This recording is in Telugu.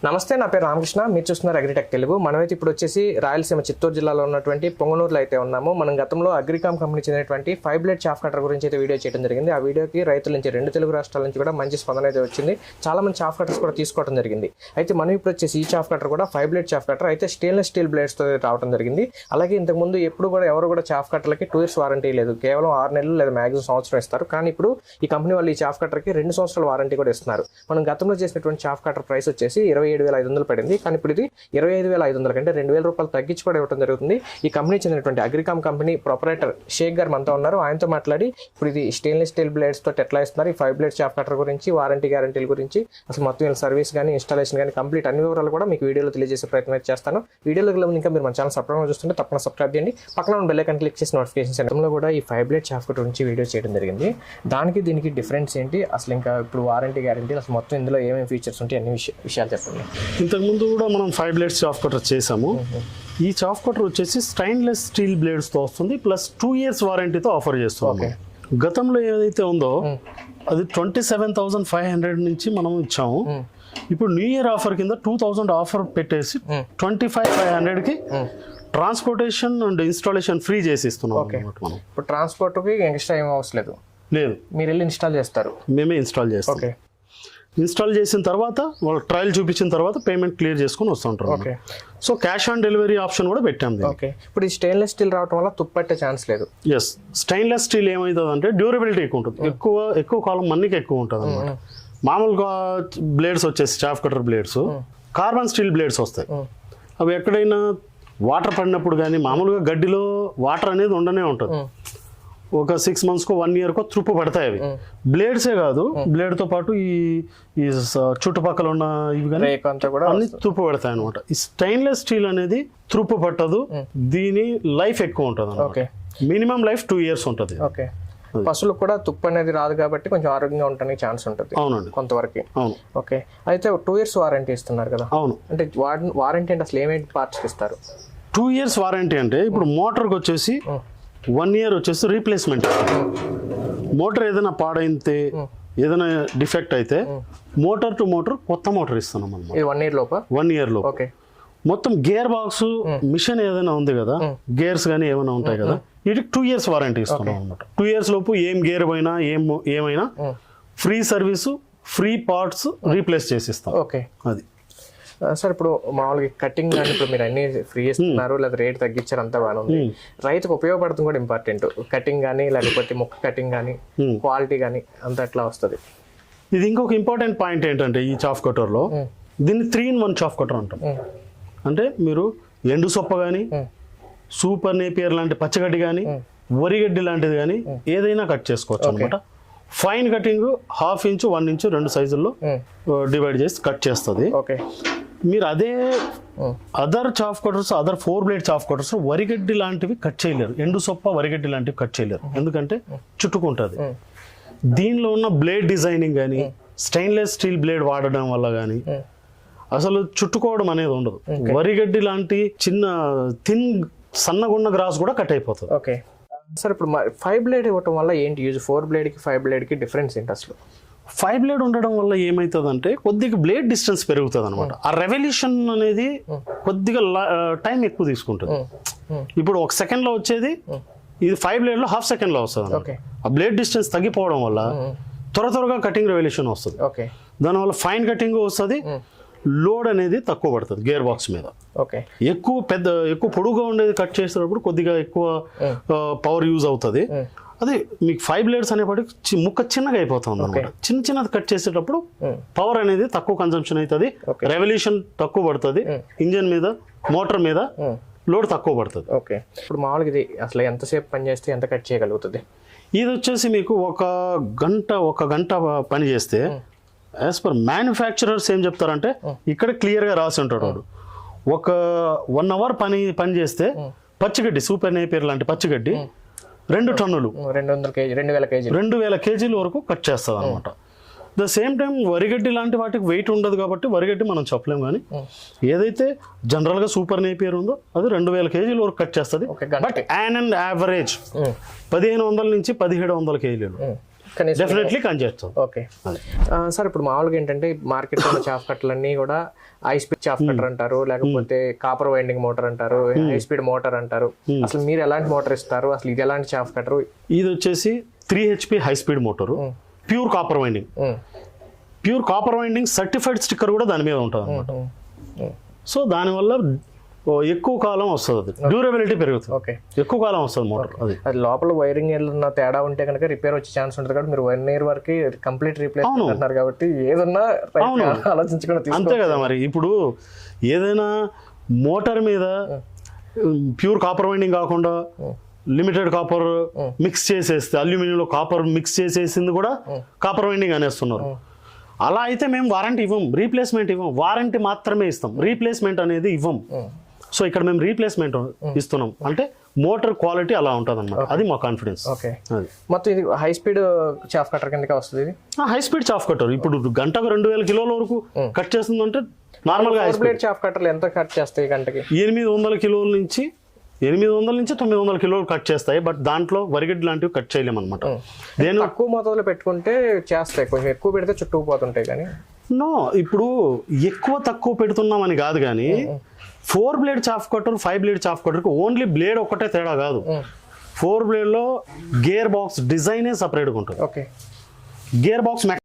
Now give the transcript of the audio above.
నమస్తే, నా పేరు రామకృష్ణ. మీరు చూస్తున్నారు అగ్రిటెక్ తెలుగు. మనమైతే ఇప్పుడు వచ్చేసి రాయలసీమ చిత్తూరు జిల్లాలో ఉన్నటువంటి పొంగనూరులో అయితే ఉన్నాము. మనం గతంలో అగ్రికామ్ కంపెనీ చెందినటువంటి 5 బ్లేడ్ చాఫ్ కటర్ గురించి అయితే వీడియో చేయడం జరిగింది. ఆ వీడియోకి రైతుల నుంచి 2 తెలుగు రాష్ట్రాల నుంచి కూడా మంచి స్పందన అయితే వచ్చింది. చాలా మంది చాఫ్ కటర్స్ కూడా తీసుకోవడం జరిగింది. అయితే మనం ఇప్పుడు వచ్చేసి ఈ చాఫ్ కటర్ కూడా 5 బ్లేడ్ చాఫ్ కటర్ అయితే స్టెయిన్లెస్ స్టీల్ బ్లేడ్స్తో రావడం జరిగింది. అలాగే ఇంతకుముందు ఎప్పుడు కూడా ఎవరు కూడా చాఫ్ కట్టర్లకి 2 years వారంటీ లేదు, కేవలం 6 నెలలు లేదా మ్యాక్సిమం సంవత్సరం ఇస్తారు. కానీ ఇప్పుడు ఈ కంపెనీ వాళ్ళు ఈ చాఫ్ కట్టర్కి 2 సంవత్సరాల వారంటీ కూడా ఇస్తున్నారు. మనం గతంలో చేసినటువంటి చాఫ్ కటర్ ప్రైస్ వచ్చేసి 27,500 పడింది. కానీ ఇప్పుడు ఇది 25,500 కంటే 2,000 రూపాయలు తగ్గించి కూడా ఇవ్వడం జరుగుతుంది. ఈ కంపెనీ చెందినటువంటి అగ్రికామ్ కంపెనీ ప్రొపరేటర్ షేక్ గారు మనతో ఉన్నారు. ఆయనతో మాట్లాడి ఇప్పుడు ఇది స్టెయిన్లెస్ స్టీల్ బ్లేడ్స్ తోటి ఎట్లా ఇస్తున్నారు, ఈ 5 బ్లేడ్ చాఫ్ కటర్ గురించి, వారంటీ గ్యారంటీల గురించి, అసలు మొత్తం సర్వీస్ కానీ ఇన్స్టాలేషన్ కానీ కంప్లీట్ అన్ని వివరాలు కూడా మీకు వీడియోలో తెలియజేసే ప్రయత్నం చేస్తాను. వీడియోలో ఇంకా మీరు మన ఛానల్ సబ్స్క్రైబ్ చూస్తుంటే తప్పకుండా సబ్స్క్రైబ్ చేయండి. పక్కన ఉన్న బెల్ ఐకాన్ క్లిక్ చేసి నోటిఫికేషన్స్ లో కూడా ఈ 5 బ్లేడ్ చాఫ్ కటర్ గురించి వీడియో చేయడం జరిగింది. దానికి దీనికి డిఫరెన్స్ ఏంటి, అసలు ఇంకా ఇప్పుడు వారంటీ గ్యారంటీ, అసలు మొత్తం ఇందులో ఏమేమి ఫీచర్స్ ఉంటాయి, అన్ని విషయాలు చెప్పండి. ఇంతకుముందు కూడా మనం 5 బ్లేడ్స్ చాఫ్ కటర్ చేసాము. ఈ చాఫ్ కటర్ వచ్చేసి స్టెయిన్లెస్ స్టీల్ బ్లేడ్స్ తో వస్తుంది, ప్లస్ 2 years వారంటీతో ఆఫర్ చేస్తున్నాము. గతంలో ఏదైతే ఉందో అది 27,500 నుంచి మనం ఇచ్చాము. ఇప్పుడు న్యూ ఇయర్ ఆఫర్ కింద 2,000 ఆఫర్ పెట్టేసి 25,500 కి ట్రాన్స్పోర్టేషన్ అండ్ ఇన్స్టాలేషన్ ఫ్రీ చేసి ఇస్తున్నాం. మనం ఇప్పుడు ట్రాన్స్పోర్ట్ కి ఎక్స్ట్రా ఏం అవసరం లేదు, మీరు వెళ్ళి ఇన్స్టాల్ చేస్తారు, మేమే ఇన్స్టాల్ చేస్తాం. ఇన్స్టాల్ చేసిన తర్వాత వాళ్ళు ట్రయల్ చూపించిన తర్వాత పేమెంట్ క్లియర్ చేసుకుని వస్తుంటారు. So cash on delivery option కూడా పెట్టాం. ఇప్పుడు ఈ స్టెయిన్లెస్ స్టీల్ రావడం వల్ల తుప్పట్టే ఛాన్స్ లేదు. ఎస్, స్టెయిన్లెస్ స్టీల్ ఏమవుతుంది అంటే డ్యూరబిలిటీ ఎక్కువ ఉంటుంది, ఎక్కువ కాలం మన్నికి ఎక్కువ ఉంటుంది అనమాట. మామూలుగా బ్లేడ్స్ వచ్చేసి chaff cutter blades carbon steel blades వస్తాయి. అవి ఎక్కడైనా వాటర్ పడినప్పుడు కానీ, మామూలుగా గడ్డిలో వాటర్ అనేది ఉండనే ఉంటుంది, ఒక 6 months 1 year తుప్పు పడతాయి. అవి బ్లేడ్సే కాదు, బ్లేడ్ తో పాటు ఈ చుట్టుపక్కల ఉన్న ఇవి కానీ అన్ని తుప్పు పడతాయి అనమాట. ఈ స్టెయిన్లెస్ స్టీల్ అనేది తుప్పు పట్టదు, దీని లైఫ్ ఎక్కువ ఉంటుంది. మినిమం లైఫ్ 2 years ఉంటుంది. పశువులకు కూడా తుప్పు అనేది రాదు కాబట్టి కొంచెం ఆరోగ్యంగా ఉండడానికి ఛాన్స్ ఉంటుంది. అవునండి, కొంతవరకు. అవును. ఓకే, అయితే 2 years వారంటీ ఇస్తున్నారు కదా. అవును. అంటే వారంటీ అంటే అసలు ఏమేమి పార్ట్స్ ఇస్తారు? 2 years వారంటీ అంటే ఇప్పుడు మోటార్కి వచ్చేసి 1 year వచ్చేసి రీప్లేస్మెంట్. మోటార్ ఏదైనా పాడైతే, ఏదైనా డిఫెక్ట్ అయితే మోటార్ టు మోటార్ కొత్త మోటార్ ఇస్తున్నాం అన్నమాట. 1 year లోపా? 1 year లో. మొత్తం గేర్ బాక్స్ మిషన్ ఏదైనా ఉంది కదా, గేర్స్ కానీ ఏమైనా ఉంటాయి కదా, వీటికి 2 years వారంటీ ఇస్తున్నాం అన్నమాట. 2 years లోపు ఏం గేర్ పోయినా ఏమైనా free service, free parts replace చేసిస్తాం. అది సార్, ఇప్పుడు మామూలుగా కటింగ్ కానీ ఇప్పుడు మీరు అన్ని ఫ్రీ ఇస్తున్నారు, లేదా రేట్ తగ్గించారు, అంతా బాగా ఉంది. రైతుకు ఉపయోగపడుతుంది కూడా ఇంపార్టెంట్. కటింగ్ కానీ, లేకపోతే మొక్క కటింగ్ కానీ, క్వాలిటీ కానీ అంతా ఎట్లా వస్తుంది? ఇది ఇంకొక ఇంపార్టెంట్ పాయింట్ ఏంటంటే, ఈ చాఫ్ కటర్లో దీన్ని 3-in-1 చాఫ్ కటర్ అంటాం. అంటే మీరు ఎండు సొప్ప కానీ, సూపర్ నేపియర్ లాంటి పచ్చగడ్డి కానీ, వరిగడ్డి లాంటిది కానీ ఏదైనా కట్ చేసుకోవచ్చు అనమాట. ఫైన్ కటింగ్ 1/2 inch 1 inch 2 సైజుల్లో డివైడ్ చేసి కట్ చేస్తుంది. మీరు అదే other chaff cutters, other 4 blade chaff cutters వరిగడ్డి లాంటివి కట్ చేయలేరు, ఎండు సొప్ప వరిగడ్డి లాంటివి కట్ చేయలేరు, ఎందుకంటే చుట్టుకుంటుంది. దీనిలో ఉన్న బ్లేడ్ డిజైనింగ్ కానీ, స్టెయిన్లెస్ స్టీల్ బ్లేడ్ వాడడం వల్ల కానీ అసలు చుట్టుకోవడం అనేది ఉండదు. వరిగడ్డి లాంటి చిన్న సన్నగున్న గ్రాస్ కూడా కట్ అయిపోతుంది. సార్, ఇప్పుడు 5 బ్లేడ్ ఇవ్వటం వల్ల ఏంటి యూజ్? 4 బ్లేడ్కి 5 బ్లేడ్కి డిఫరెన్స్ ఏంటి అసలు? 5 బ్లేడ్ ఉండడం వల్ల ఏమవుతుంది అంటే కొద్దిగా బ్లేడ్ డిస్టెన్స్ పెరుగుతుంది అనమాట. ఆ రెవల్యూషన్ అనేది కొద్దిగా టైం ఎక్కువ తీసుకుంటుంది. ఇప్పుడు 1 second లో వచ్చేది ఇది 5 బ్లేడ్ లో 1/2 second లో వస్తుంది. ఆ బ్లేడ్ డిస్టెన్స్ తగ్గిపోవడం వల్ల త్వరగా కటింగ్ రెవల్యూషన్ వస్తుంది. దానివల్ల ఫైన్ కటింగ్ వస్తుంది, లోడ్ అనేది తక్కువ పడుతుంది గేర్ బాక్స్ మీద. ఎక్కువ పొడుగుగా ఉండేది కట్ చేసేటప్పుడు కొద్దిగా ఎక్కువ పవర్ యూజ్ అవుతుంది. అది మీకు 5 బ్లేడ్స్ అనేప్పటికి ముక్క చిన్నగా అయిపోతుంది అనమాట. చిన్నది కట్ చేసేటప్పుడు పవర్ అనేది తక్కువ కన్సంప్షన్ అవుతుంది, రెవల్యూషన్ తక్కువ పడుతుంది, ఇంజన్ మీద, మోటార్ మీద లోడ్ తక్కువ పడుతుంది. ఇప్పుడు మామూలుగా ఇది అసలు ఎంతసేపు పని చేస్తే ఎంత కట్ చేయగలుగుతుంది? ఇది వచ్చేసి మీకు ఒక గంట పని చేస్తే యాజ్ పర్ మ్యానుఫ్యాక్చరర్స్ ఏం చెప్తారంటే, ఇక్కడ క్లియర్గా రాసి ఉంటాడు వాడు, ఒక 1 hour పని చేస్తే పచ్చిగడ్డి, సూపర్ నేపియర్ లాంటి పచ్చిగడ్డి 2 టన్నులు 2,000 kg వరకు కట్ చేస్తుంది అనమాట. ద సేమ్ టైం వరిగడ్డి లాంటి వాటికి వెయిట్ ఉండదు కాబట్టి వరిగడ్డి మనం చెప్పలేము. కానీ ఏదైతే జనరల్గా సూపర్ నేపియర్ ఉందో అది 2,000 kg వరకు కట్ చేస్తుంది. బట్ యాన్ అండ్ యావరేజ్ 1,500 నుంచి 1,700 kg కనీసం డెఫినెట్లీ కనిచేస్తాం. ఓకే సార్, ఇప్పుడు మామూలుగా ఏంటంటే మార్కెట్లో ఉన్న చాఫ్ కట్టర్లన్నీ కూడా హై స్పీడ్ చాఫ్ కట్టర్ అంటారు, లేకపోతే కాపర్ వైండింగ్ మోటార్ అంటారు, హై స్పీడ్ మోటార్ అంటారు. అసలు మీరు ఎలాంటి మోటార్ ఇస్తారు, అసలు ఇది ఎలాంటి చాఫ్ కట్టర్? ఇది వచ్చేసి 3 HP high speed motor, pure copper winding. Pure copper winding certified sticker కూడా దాని మీద ఉంటుంది అనమాట. సో దానివల్ల ఎక్కువ కాలం వస్తుంది, అది డ్యూరబిలిటీ పెరుగుతుంది. ఓకే, ఎక్కువ కాలం వస్తుంది మోటార్. అది లోపల వైరింగ్ ఏదన్నా తేడా ఉంటే కనుక రిపేర్ వచ్చే ఛాన్స్ ఉంటుంది కాబట్టి మీరు 1 year వరకు కంప్లీట్ రీప్లేస్ అంటున్నారు కాబట్టి ఏదన్నా ఆలోచించుకుని అంతే కదా. మరి ఇప్పుడు ఏదైనా మోటార్ మీద ప్యూర్ కాపర్ వైండింగ్ కాకుండా లిమిటెడ్ కాపర్ మిక్స్ చేసేస్తే, అల్యూమినియంలో కాపర్ మిక్స్ చేసేసింది కూడా కాపర్ వైండింగ్ అనేస్తున్నారు. అలా అయితే మేము వారంటీ ఇవ్వం, రీప్లేస్మెంట్ ఇవ్వం, వారంటీ మాత్రమే ఇస్తాం, రీప్లేస్మెంట్ అనేది ఇవ్వం. సో ఇక్కడ మేము రీప్లేస్మెంట్ ఇస్తున్నాం అంటే మోటార్ క్వాలిటీ అలా ఉంటుంది అనమాట. అది మా కాన్ఫిడెన్స్. ఓకే, మొత్తం ఇది హై స్పీడ్ చాఫ్ కట్టర్ కిందకే వస్తుంది. ఇది హై స్పీడ్ చాఫ్ కట్టర్ ఇప్పుడు గంటకు 2000 కిలోల వరకు కట్ చేస్తుందంటే నార్మల్గా హై స్పీడ్ చాఫ్ కట్టర్లు ఎంత కట్ చేస్తాయి గంటకి? 800 కిలోల నుంచి 900 కిలోలు కట్ చేస్తాయి. బట్ దాంట్లో వరిగడ్డి లాంటివి కట్ చేయలేము అనమాట. నేను తక్కువ మోతాదులో పెట్టుకుంటే చేస్తాయి, కొంచెం ఎక్కువ పెడితే చుట్టుకుపోతుంటాయి. కానీ నో, ఇప్పుడు ఎక్కువ తక్కువ పెడుతున్నామని కాదు, కానీ 4 blade chaff cutter 5 blade chaff కట్టర్కి ఓన్లీ బ్లేడ్ ఒక్కటే తేడా కాదు. 4 blade లో గేర్ బాక్స్ డిజైనే సపరేట్గా ఉంటుంది. Okay, gear box